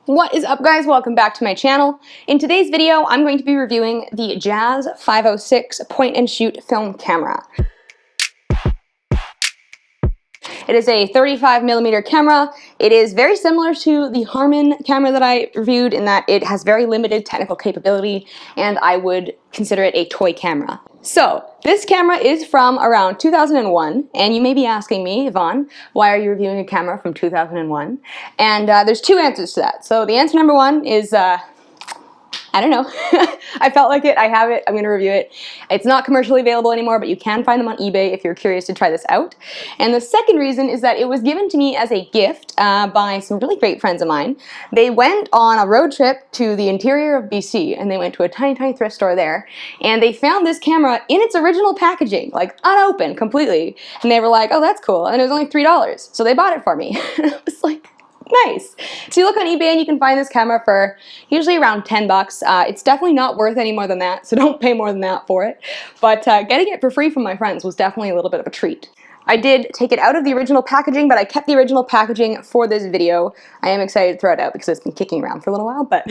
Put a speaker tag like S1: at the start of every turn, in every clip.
S1: What is up, guys? Welcome back to my channel. In today's video, I'm going to be reviewing the Jazz 506 point and shoot film camera. It is a 35mm camera. It is very similar to the Harman camera that I reviewed in that it has very limited technical capability, and I would consider it a toy camera. So, this camera is from around 2001, and you may be asking me, Yvonne, why are you reviewing a camera from 2001? And there's two answers to that. So the answer number one is, I don't know. I felt like it, I have it, I'm gonna review it. It's not commercially available anymore, but you can find them on eBay if you're curious to try this out. And the second reason is that it was given to me as a gift by some really great friends of mine. They went on a road trip to the interior of BC, and they went to a tiny, tiny thrift store there, and they found this camera in its original packaging, like unopened completely. And they were like, oh, that's cool. And it was only $3. So they bought it for me. I was like, nice. So you look on eBay and you can find this camera for usually around 10 bucks. It's definitely not worth any more than that, so don't pay more than that for it. But getting it for free from my friends was definitely a little bit of a treat. I did take it out of the original packaging, but I kept the original packaging for this video. I am excited to throw it out because it's been kicking around for a little while, but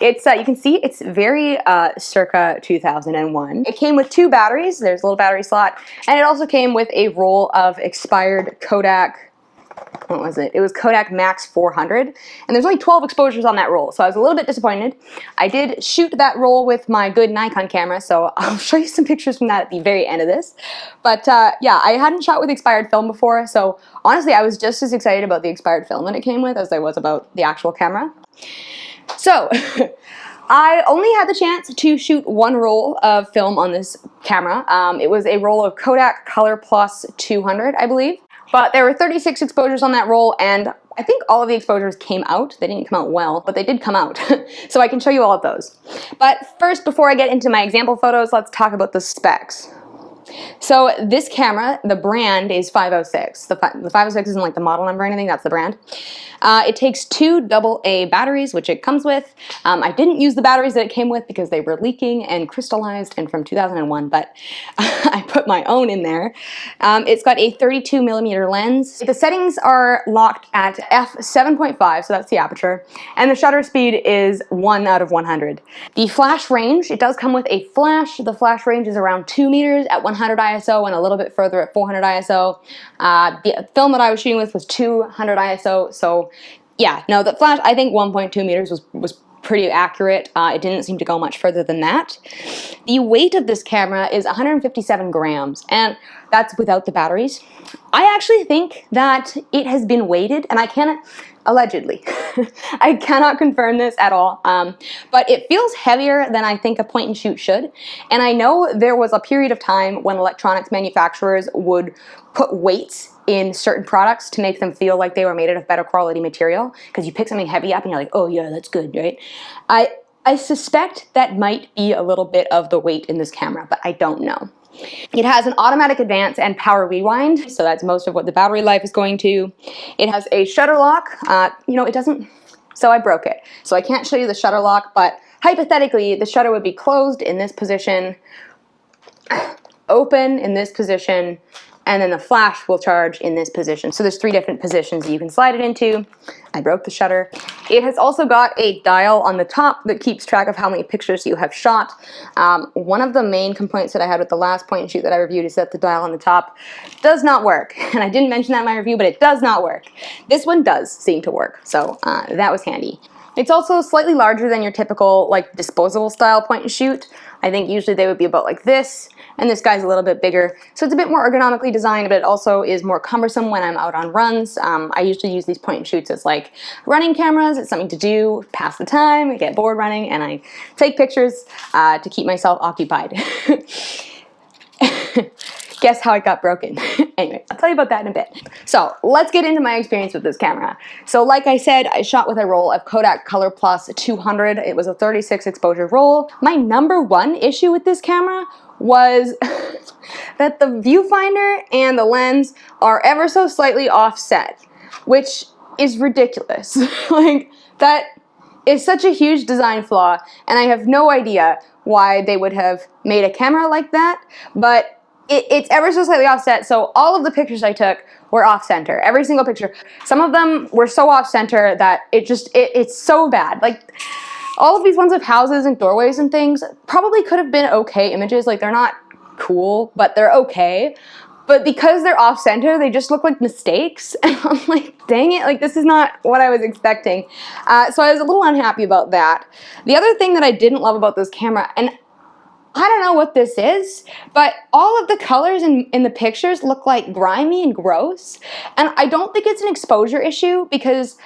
S1: it's you can see it's very circa 2001. It came with two batteries. There's a little battery slot, and it also came with a roll of expired Kodak. What was it? It was Kodak Max 400, and there's only 12 exposures on that roll, so I was a little bit disappointed. I did shoot that roll with my good Nikon camera, so I'll show you some pictures from that at the very end of this. But yeah, I hadn't shot with expired film before, so honestly I was just as excited about the expired film that it came with as I was about the actual camera. So, I only had the chance to shoot one roll of film on this camera. It was a roll of Kodak Color Plus 200, I believe. But there were 36 exposures on that roll, and I think all of the exposures came out. They didn't come out well, but they did come out. So I can show you all of those. But first, before I get into my example photos, let's talk about the specs. So this camera, the brand is 506. The 506 isn't like the model number or anything, that's the brand. It takes two AA batteries, which it comes with. I didn't use the batteries that it came with because they were leaking and crystallized and from 2001, but I put my own in there. It's got a 32mm lens. The settings are locked at f7.5, so that's the aperture, and the shutter speed is 1 out of 100. The flash range, it does come with a flash. The flash range is around 2 meters at 100 ISO and a little bit further at 400 ISO. The film that I was shooting with was 200 ISO, so yeah, no, the flash, I think 1.2 meters was pretty accurate. It didn't seem to go much further than that. The weight of this camera is 157 grams, and that's without the batteries. I actually think that it has been weighted, and I cannot, allegedly, I cannot confirm this at all, but it feels heavier than I think a point and shoot should. And I know there was a period of time when electronics manufacturers would put weights in certain products to make them feel like they were made out of better quality material, because you pick something heavy up and you're like, oh yeah, that's good, right? I suspect that might be a little bit of the weight in this camera, but I don't know. It has an automatic advance and power rewind, so that's most of what the battery life is going to. It has a shutter lock. You know, it doesn't, so I broke it. So I can't show you the shutter lock, but hypothetically, the shutter would be closed in this position, open in this position, and then the flash will charge in this position. So there's 3 different positions that you can slide it into. I broke the shutter. It has also got a dial on the top that keeps track of how many pictures you have shot. One of the main complaints that I had with the last point and shoot that I reviewed is that the dial on the top does not work. And I didn't mention that in my review, but it does not work. This one does seem to work, so that was handy. It's also slightly larger than your typical like disposable style point and shoot. I think usually they would be about like this, and this guy's a little bit bigger. So it's a bit more ergonomically designed, but it also is more cumbersome when I'm out on runs. I usually use these point and shoots as like running cameras. It's something to do, pass the time, I get bored running, and I take pictures to keep myself occupied. Guess how it got broken. Anyway, I'll tell you about that in a bit. So let's get into my experience with this camera. So like I said, I shot with a roll of Kodak Color Plus 200. It was a 36 exposure roll. My number one issue with this camera was that the viewfinder and the lens are ever so slightly offset, which is ridiculous. Like, that is such a huge design flaw, and I have no idea why they would have made a camera like that, but it's ever so slightly offset, so all of the pictures I took were off-center. Every single picture. Some of them were so off-center that it's so bad. Like, all of these ones of houses and doorways and things probably could have been okay images. Like, they're not cool, but they're okay. But because they're off-center, they just look like mistakes. And I'm like, dang it, like, this is not what I was expecting. So I was a little unhappy about that. The other thing that I didn't love about this camera, and I don't know what this is, but all of the colors in the pictures look like grimy and gross. And I don't think it's an exposure issue because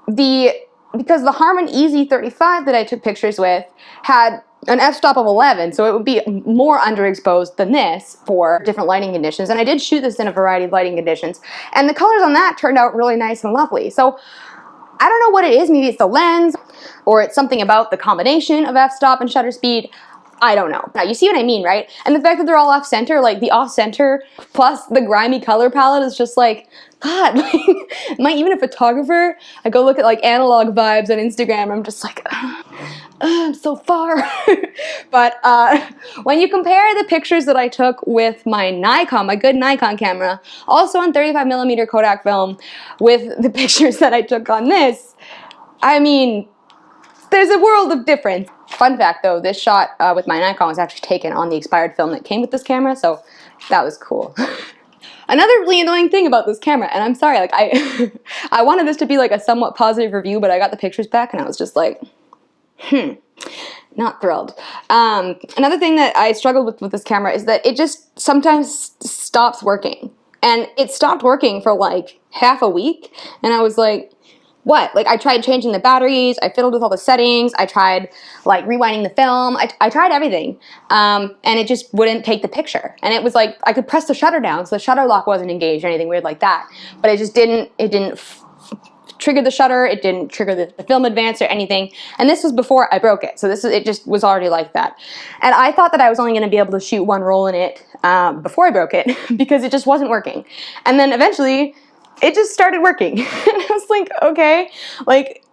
S1: the Harman EZ35 that I took pictures with had an f-stop of 11, so it would be more underexposed than this for different lighting conditions. And I did shoot this in a variety of lighting conditions. And the colors on that turned out really nice and lovely. So I don't know what it is. Maybe it's the lens, or it's something about the combination of f-stop and shutter speed. I don't know. Now, you see what I mean, right? And the fact that they're all off-center, like the off-center plus the grimy color palette is just like, God, like, am I even a photographer? I go look at like analog vibes on Instagram, I'm just like, I'm so far. But when you compare the pictures that I took with my Nikon, my good Nikon camera, also on 35mm Kodak film, with the pictures that I took on this, I mean, there's a world of difference. Fun fact though, this shot with my Nikon was actually taken on the expired film that came with this camera, so that was cool. Another really annoying thing about this camera, and I'm sorry, like I wanted this to be like a somewhat positive review, but I got the pictures back and I was just like, not thrilled. Another thing that I struggled with this camera is that it just sometimes stops working. And it stopped working for like half a week, and I was like, what? Like, I tried changing the batteries, I fiddled with all the settings, I tried like rewinding the film, I tried everything, and it just wouldn't take the picture. And it was like, I could press the shutter down, so the shutter lock wasn't engaged or anything weird like that, but it just didn't trigger the shutter, it didn't trigger the film advance or anything. And this was before I broke it, so it just was already like that. And I thought that I was only going to be able to shoot one roll in it before I broke it, because it just wasn't working. And then eventually, it just started working. And I was like, okay, like,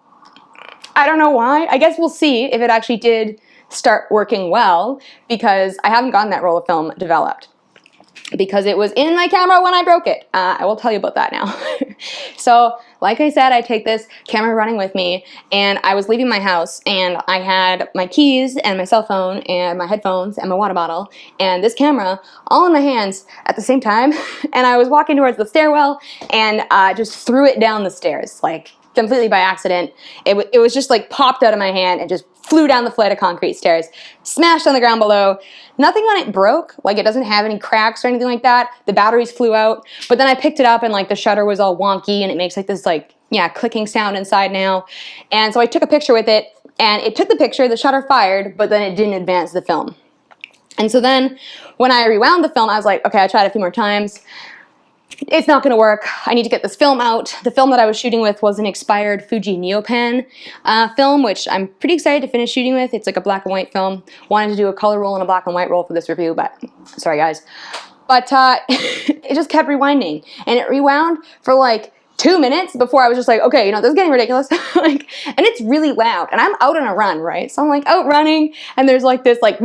S1: I don't know why. I guess we'll see if it actually did start working well, because I haven't gotten that roll of film developed, because it was in my camera when I broke it. I will tell you about that now. So, like I said, I take this camera running with me, and I was leaving my house, and I had my keys and my cell phone and my headphones and my water bottle and this camera all in my hands at the same time. And I was walking towards the stairwell and just threw it down the stairs, like completely by accident. It was just like popped out of my hand and just flew down the flight of concrete stairs, smashed on the ground below. Nothing on it broke, like it doesn't have any cracks or anything like that. The batteries flew out, but then I picked it up and like the shutter was all wonky and it makes like this like, yeah, clicking sound inside now. And so I took a picture with it, and it took the picture, the shutter fired, but then it didn't advance the film. And so then when I rewound the film, I was like, okay, I tried a few more times. It's not going to work. I need to get this film out. The film that I was shooting with was an expired Fuji Neopan film, which I'm pretty excited to finish shooting with. It's like a black and white film. Wanted to do a color roll and a black and white roll for this review, but sorry guys. But it just kept rewinding, and it rewound for like 2 minutes before I was just like, okay, you know, this is getting ridiculous. Like, and it's really loud, and I'm out on a run, right? So I'm like out running, and there's like this like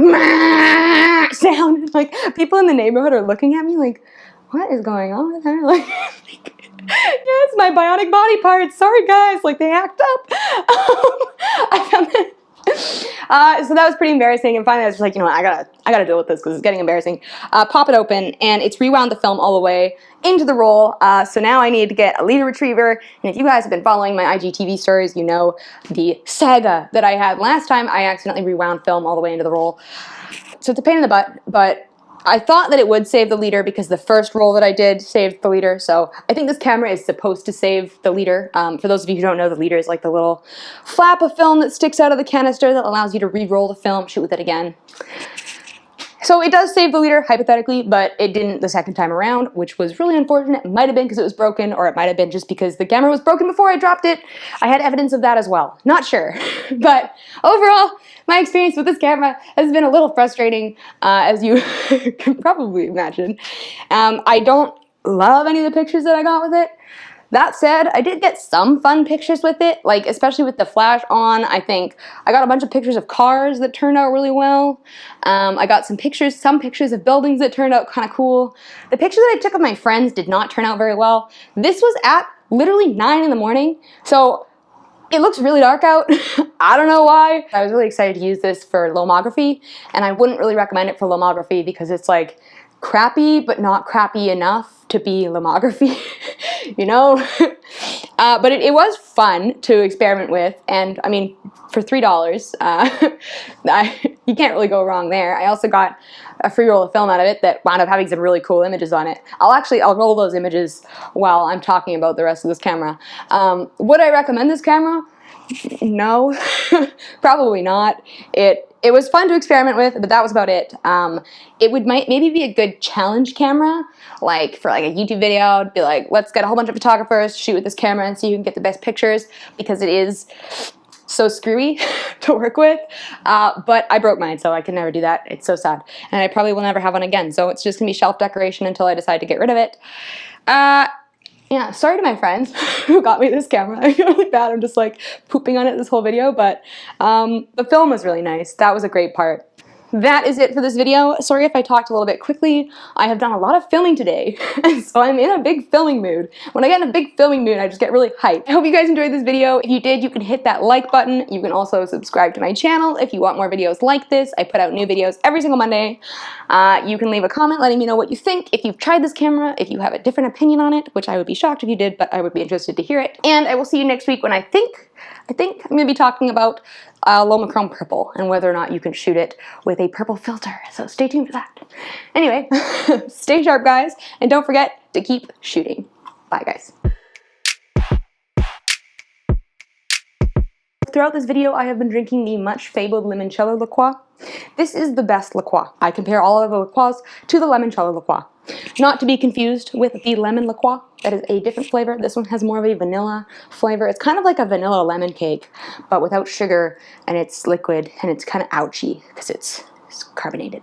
S1: sound. Like, people in the neighborhood are looking at me like, what is going on with her? Like, yeah, it's my bionic body parts. Sorry, guys. Like, they act up. I found that. So that was pretty embarrassing. And finally, I was just like, you know what, I gotta deal with this because it's getting embarrassing. Pop it open, and it's rewound the film all the way into the roll. So now I need to get a leader retriever. And if you guys have been following my IGTV stories, you know the saga that I had last time. I accidentally rewound film all the way into the roll. So it's a pain in the butt, but I thought that it would save the leader because the first roll that I did saved the leader. So I think this camera is supposed to save the leader. For those of you who don't know, the leader is like the little flap of film that sticks out of the canister that allows you to re-roll the film, shoot with it again. So it does save the leader, hypothetically, but it didn't the second time around, which was really unfortunate. It might have been because it was broken, or it might have been just because the camera was broken before I dropped it. I had evidence of that as well. Not sure. But overall, my experience with this camera has been a little frustrating, as you can probably imagine. I don't love any of the pictures that I got with it. That said, I did get some fun pictures with it, like especially with the flash on. I think I got a bunch of pictures of cars that turned out really well. I got some pictures of buildings that turned out kind of cool. The pictures that I took of my friends did not turn out very well. This was at literally 9 in the morning, so it looks really dark out. I don't know why. I was really excited to use this for lomography, and I wouldn't really recommend it for lomography because it's like crappy, but not crappy enough to be lomography, you know? But it was fun to experiment with, and I mean, for $3, you can't really go wrong there. I also got a free roll of film out of it that wound up having some really cool images on it. I'll roll those images while I'm talking about the rest of this camera. Would I recommend this camera? No, probably not. It was fun to experiment with, but that was about it. It would maybe be a good challenge camera, like for like a YouTube video. I'd be like, let's get a whole bunch of photographers, shoot with this camera and see who can get the best pictures, because it is so screwy to work with. But I broke mine, so I can never do that. It's so sad. And I probably will never have one again. So it's just gonna be shelf decoration until I decide to get rid of it. Yeah, sorry to my friends who got me this camera. I feel really bad. I'm just like pooping on it this whole video, but the film was really nice. That was a great part. That is it for this video. Sorry if I talked a little bit quickly. I have done a lot of filming today, so I'm in a big filming mood. When I get in a big filming mood, I just get really hyped. I hope you guys enjoyed this video. If you did, you can hit that like button. You can also subscribe to my channel if you want more videos like this. I put out new videos every single Monday. You can leave a comment letting me know what you think. If you've tried this camera, if you have a different opinion on it, which I would be shocked if you did, but I would be interested to hear it. And I will see you next week when I think I'm going to be talking about Lomachrome purple and whether or not you can shoot it with a purple filter. So stay tuned for that. Anyway, stay sharp, guys, and don't forget to keep shooting. Bye, guys. Throughout this video, I have been drinking the much fabled limoncello liqueur. This is the best liqueur. I compare all of the liqueurs to the limoncello liqueur. Not to be confused with the lemon liqueur. That is a different flavor. This one has more of a vanilla flavor. It's kind of like a vanilla lemon cake, but without sugar, and it's liquid, and it's kind of ouchy because it's carbonated.